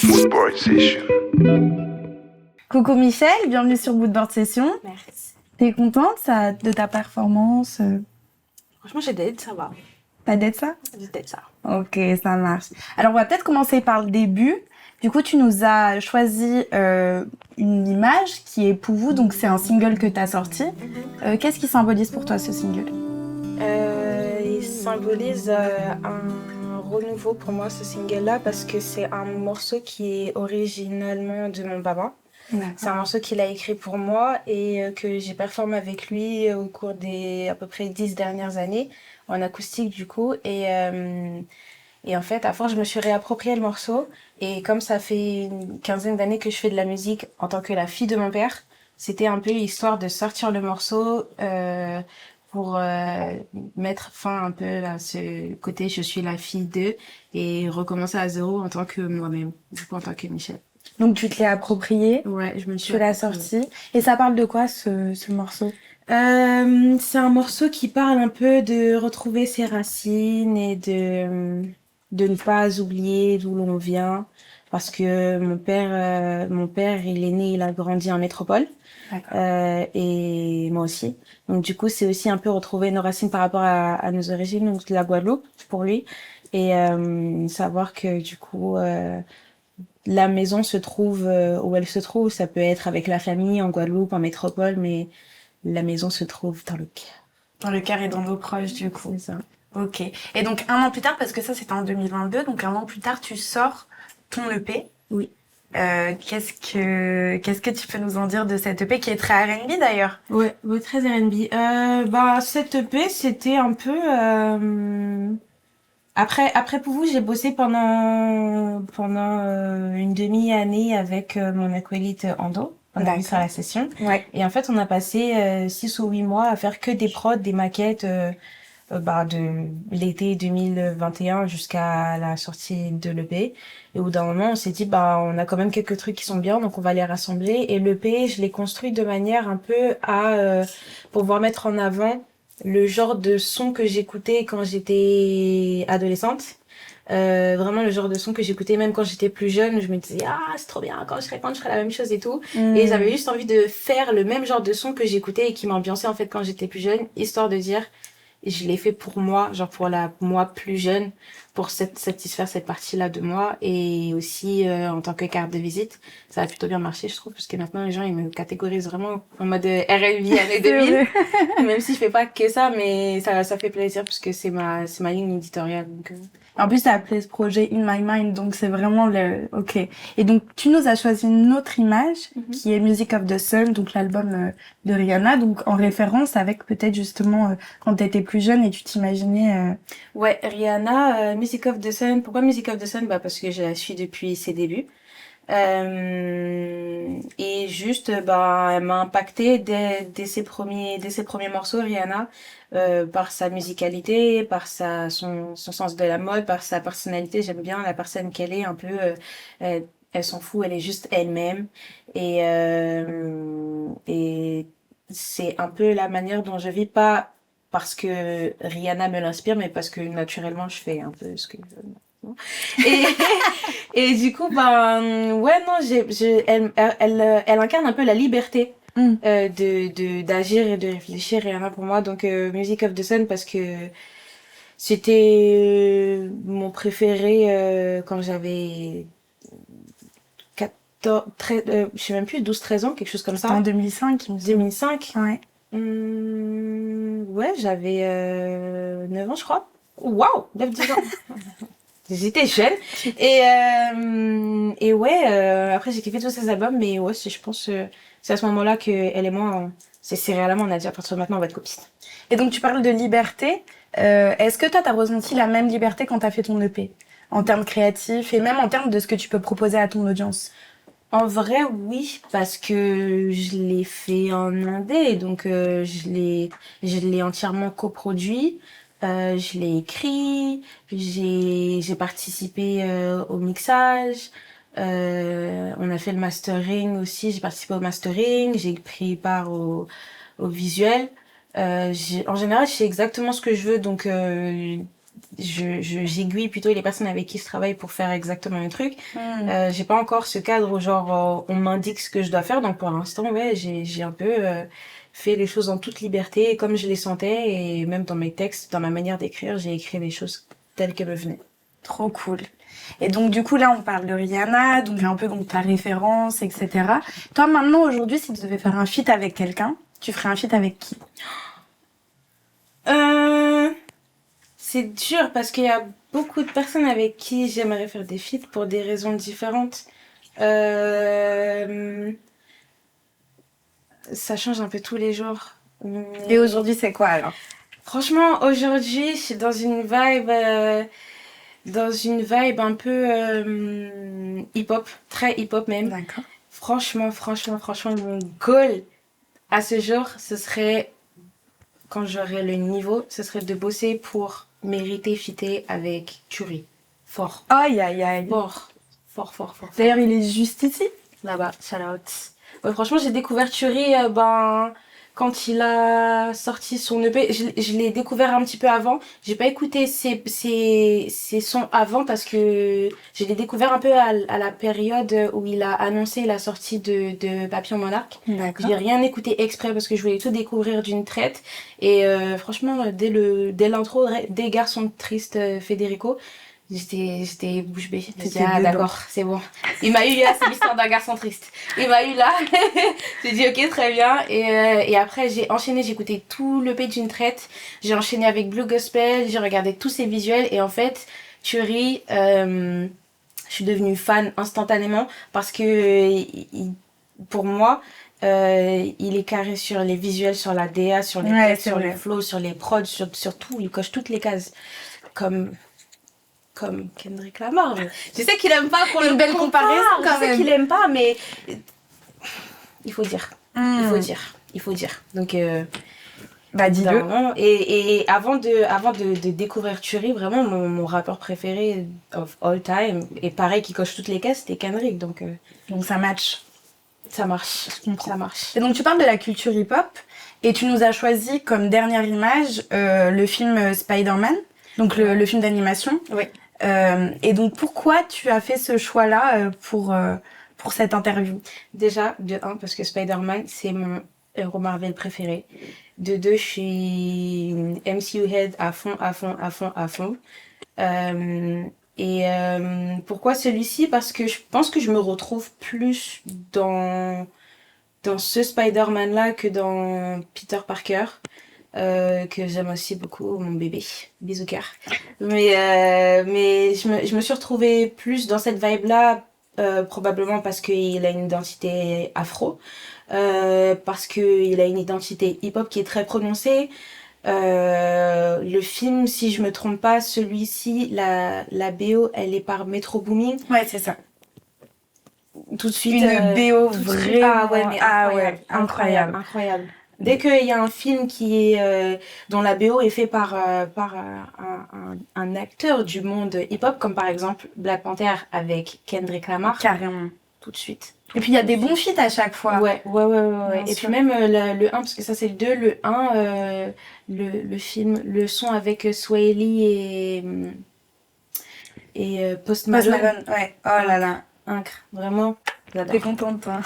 Moodboard Session. Coucou Michel, bienvenue sur Moodboard Session. Merci. T'es contente de ta performance Franchement, j'ai d'être, ça va. T'as d'être ça? J'ai d'être ça. Ok, ça marche. Alors on va peut-être commencer par le début. Du coup, tu nous as choisi une image qui est Pouvou, donc c'est un single que t'as sorti. Qu'est-ce qui symbolise pour toi ce single? Il symbolise un renouveau pour moi, ce single-là, parce que c'est un morceau qui est originalement de mon papa. C'est un morceau qu'il a écrit pour moi et que j'ai performé avec lui au cours des à peu près 10 dernières années, en acoustique du coup. Et en fait, à force, je me suis réapproprié le morceau. Et comme ça fait une quinzaine d'années que je fais de la musique en tant que la fille de mon père, c'était un peu histoire de sortir le morceau pour mettre fin un peu à ce côté je suis la fille d'eux et recommencer à zéro en tant que moi-même, du coup en tant que Michel. Donc tu te l'es approprié, Ouais, je me suis tu l'as sorti. Et ça parle de quoi ce morceau? C'est un morceau qui parle un peu de retrouver ses racines et de ne pas oublier d'où l'on vient. Parce que mon père, il est né, il a grandi en métropole. D'accord. Et moi aussi. Donc du coup, c'est aussi un peu retrouver nos racines par rapport à nos origines, donc la Guadeloupe pour lui. Et savoir que du coup, la maison se trouve où elle se trouve. Ça peut être avec la famille en Guadeloupe, en métropole, mais la maison se trouve dans le cœur. Dans le cœur et dans nos proches, du coup. C'est ça. Ok. Et donc, un an plus tard, parce que ça, c'était en 2022, donc un an plus tard, tu sors ton EP. Oui. Qu'est-ce que tu peux nous en dire de cette EP qui est très R&B d'ailleurs? Ouais, très R&B. Cette EP, c'était un peu... Après pour vous, j'ai bossé pendant une demi-année avec mon acolyte Ando. On a vu ça à la session. Ouais. Et en fait, on a passé 6 ou 8 mois à faire que des prods, des maquettes de l'été 2021 jusqu'à la sortie de l'EP. Et au bout d'un moment, on s'est dit, on a quand même quelques trucs qui sont bien, donc on va les rassembler. Et l'EP, je l'ai construit de manière un peu à pouvoir mettre en avant le genre de son que j'écoutais quand j'étais adolescente. Vraiment le genre de son que j'écoutais même quand j'étais plus jeune. Je me disais, c'est trop bien, quand je serai grande, je ferai la même chose et tout. Et j'avais juste envie de faire le même genre de son que j'écoutais et qui m'ambiançait en fait quand j'étais plus jeune, histoire de dire, je l'ai fait pour moi, genre pour moi plus jeune, pour satisfaire cette partie-là de moi. Et aussi en tant que carte de visite, ça a plutôt bien marché, je trouve, parce que maintenant les gens ils me catégorisent vraiment en mode R&B années 2000. Même si je fais pas que ça, mais ça fait plaisir parce que c'est ma ligne éditoriale. Donc, En plus, ça appelé ce projet In My Mind, donc c'est vraiment ok. Et donc, tu nous as choisi une autre image qui est Music of the Sun, donc l'album de Rihanna, donc en référence avec peut-être justement quand t'étais plus jeune et tu t'imaginais... Ouais, Rihanna, Music of the Sun. Pourquoi Music of the Sun? Parce que je la suis depuis ses débuts. Et juste, elle m'a impacté dès ses premiers morceaux, Rihanna, par sa musicalité, par son sens de la mode, par sa personnalité. J'aime bien la personne qu'elle est, un peu, elle s'en fout, elle est juste elle-même. Et c'est un peu la manière dont je vis, pas parce que Rihanna me l'inspire, mais parce que naturellement, je fais un peu ce que je veux. Et, et du coup, elle incarne un peu la liberté d'agir et de réfléchir, Rihanna pour moi. Donc, Music of the Sun, parce que c'était mon préféré quand j'avais 14, 13, je sais même plus, 12, 13 ans, quelque chose comme ça. En 2005, il me semble. 2005? Ouais. Ouais, j'avais 9 ans, je crois. Waouh, 9-10 ans. J'étais jeune. Et ouais, après j'ai kiffé tous ces albums, mais ouais, je pense c'est à ce moment-là que elle et moi, c'est réellement, on a dit à partir de maintenant, on va être copines. Et donc, tu parles de liberté. Est-ce que toi, t'as ressenti la même liberté quand t'as fait ton EP? En termes créatifs et même en termes de ce que tu peux proposer à ton audience? En vrai, oui, parce que je l'ai fait en indé, donc je l'ai entièrement coproduit. Je l'ai écrit, j'ai participé au mixage, on a fait le mastering aussi, j'ai participé au mastering, j'ai pris part au visuel. En général, je sais exactement ce que je veux, donc j'aiguille plutôt les personnes avec qui je travaille pour faire exactement le truc. J'ai pas encore ce cadre où genre on m'indique ce que je dois faire, donc pour l'instant ouais j'ai un peu fait les choses en toute liberté comme je les sentais, et même dans mes textes, dans ma manière d'écrire, j'ai écrit les choses telles qu'elles me venaient. Trop cool. Et donc du coup là on parle de Rihanna, donc un peu donc ta référence, etc. Toi maintenant aujourd'hui si tu devais faire un feat avec quelqu'un, tu ferais un feat avec qui? C'est dur parce qu'il y a beaucoup de personnes avec qui j'aimerais faire des feats pour des raisons différentes. Ça change un peu tous les jours. Et aujourd'hui c'est quoi alors? Franchement, aujourd'hui, je suis dans une vibe un peu hip-hop, très hip-hop même. D'accord. Franchement, mon goal à ce jour, ce serait, quand j'aurai le niveau, ce serait de bosser pour mériter fitter avec Turi. Fort. Aïe aïe aïe. Fort. D'ailleurs il est juste ici. Là-bas, shout out. Ouais, franchement, j'ai découvert Turi, quand il a sorti son EP. Je l'ai découvert un petit peu avant. J'ai pas écouté ses sons avant parce que je l'ai découvert un peu à la période où il a annoncé la sortie de Papillon Monarque. D'accord. J'ai rien écouté exprès parce que je voulais tout découvrir d'une traite. Et franchement, dès l'intro, des garçons tristes, Federico, j'étais bouche bée. J'ai dit, ah d'accord, c'est bon. Il m'a eu là, c'est l'histoire d'un garçon triste. Il m'a eu là. J'ai dit ok, très bien. Et après j'ai enchaîné, j'ai écouté tout le d'une traite. J'ai enchaîné avec Blue Gospel, j'ai regardé tous ses visuels, et en fait, Turi, je suis devenue fan instantanément parce que pour moi, il est carré sur les visuels, sur la DA, sur les textes, sur les flows, sur les prods, sur tout. Il coche toutes les cases. Comme Kendrick Lamar. Je sais qu'il aime pas pour une belle comparaison quand même. Je sais qu'il aime pas, mais il faut dire. Il faut dire. Donc bah dis-le. Et avant de découvrir Turi, vraiment mon rappeur préféré of all time, et pareil qui coche toutes les cases, c'était Kendrick. Donc ça match. Ça marche. Ça marche. Et donc tu parles de la culture hip-hop et tu nous as choisi comme dernière image le film Spider-Man, donc le film d'animation. Oui. Et donc pourquoi tu as fait ce choix-là pour cette interview? Déjà, de 1, parce que Spider-Man, c'est mon héros Marvel préféré. De 2, je suis MCU head à fond. Pourquoi celui-ci? Parce que je pense que je me retrouve plus dans ce Spider-Man-là que dans Peter Parker. Que j'aime aussi beaucoup, mon bébé, bisous cœur. Mais je me suis retrouvée plus dans cette vibe-là, probablement parce qu'il a une identité afro, parce qu'il a une identité hip-hop qui est très prononcée. Le film, si je me trompe pas, celui-ci, la BO, elle est par Metro Boomin. Ouais, c'est ça. Tout de suite. Une BO vraiment. Incroyable. Dès qu'il y a un film dont la BO est fait par un acteur du monde hip-hop, comme par exemple Black Panther avec Kendrick Lamar. Carrément. Tout de suite. Et puis il y a des bons feats à chaque fois. Ouais. Et puis même le 1, parce que ça c'est le 2, le 1, le film, le son avec Sway Lee et Post Malone. Ouais. Oh là là. Vraiment. T'es contente, toi.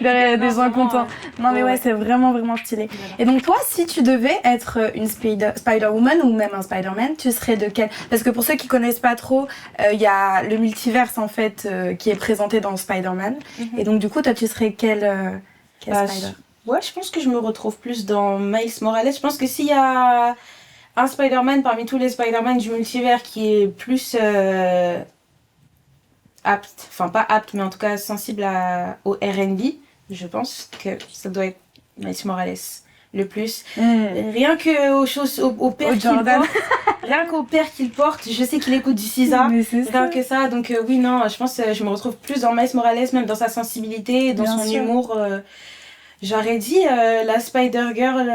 Derrière des gens contents. Non, mais ouais, c'est vraiment, vraiment stylé. Voilà. Et donc, toi, si tu devais être une Spider-Woman ou même un Spider-Man, tu serais de quel? Parce que pour ceux qui connaissent pas trop, il y a le multiverse, en fait, qui est présenté dans Spider-Man. Et donc, du coup, toi, tu serais quel Spider? Ouais, je pense que je me retrouve plus dans Miles Morales. Je pense que s'il y a un Spider-Man parmi tous les Spider-Man du multivers qui est plus... apte, enfin pas apte, mais en tout cas sensible au R&B, je pense que ça doit être Miles Morales le plus. Rien que aux choses, au père qu'il porte, rien qu'au père qu'il porte, je sais qu'il écoute du SZA, rien que ça, donc oui, non, je pense que je me retrouve plus dans Miles Morales, même dans sa sensibilité, dans son humour. J'aurais dit la Spider-Girl,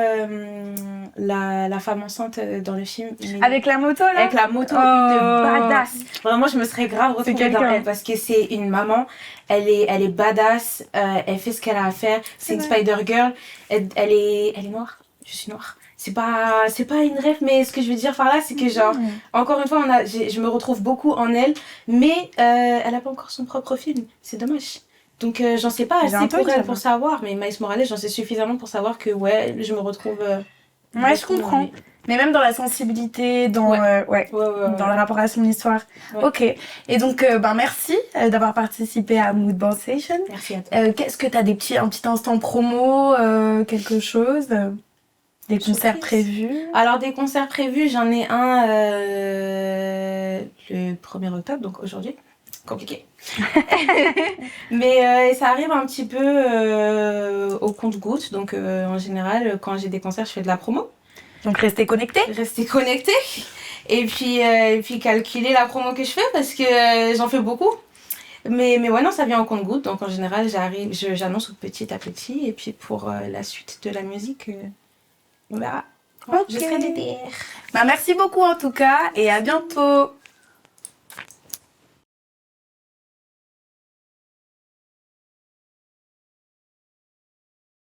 la femme enceinte dans le film. Avec la moto, là? Avec la moto, de badass. Vraiment, je me serais grave retrouvée dans elle parce que c'est une maman, elle est badass, elle fait ce qu'elle a à faire. C'est une Spider-Girl, elle est noire. Je suis noire. c'est pas une rêve, mais ce que je veux dire par là, c'est que genre, encore une fois, je me retrouve beaucoup en elle, mais elle a pas encore son propre film. C'est dommage. Donc j'en sais pas assez pour elle pour savoir, mais Miles Morales, j'en sais suffisamment pour savoir que ouais, je me retrouve. Ouais, je comprends. Mais même dans la sensibilité, dans dans le rapport à son histoire. Ouais. Ok. Et donc, merci d'avoir participé à Mood Board Session. Merci à toi. Qu'est-ce que t'as un petit instant promo, quelque chose, des concerts prévus? Alors des concerts prévus, j'en ai un le 1er octobre, donc aujourd'hui. Compliqué. Mais ça arrive un petit peu au compte-gouttes. Donc en général, quand j'ai des concerts, je fais de la promo. Donc restez connectés. Restez connectés. Et puis calculer la promo que je fais parce que j'en fais beaucoup. Mais ouais, non, ça vient au compte-gouttes. Donc en général, j'annonce petit à petit. Et puis pour la suite de la musique, on verra. Okay. Je serai derrière. Merci beaucoup en tout cas et à bientôt.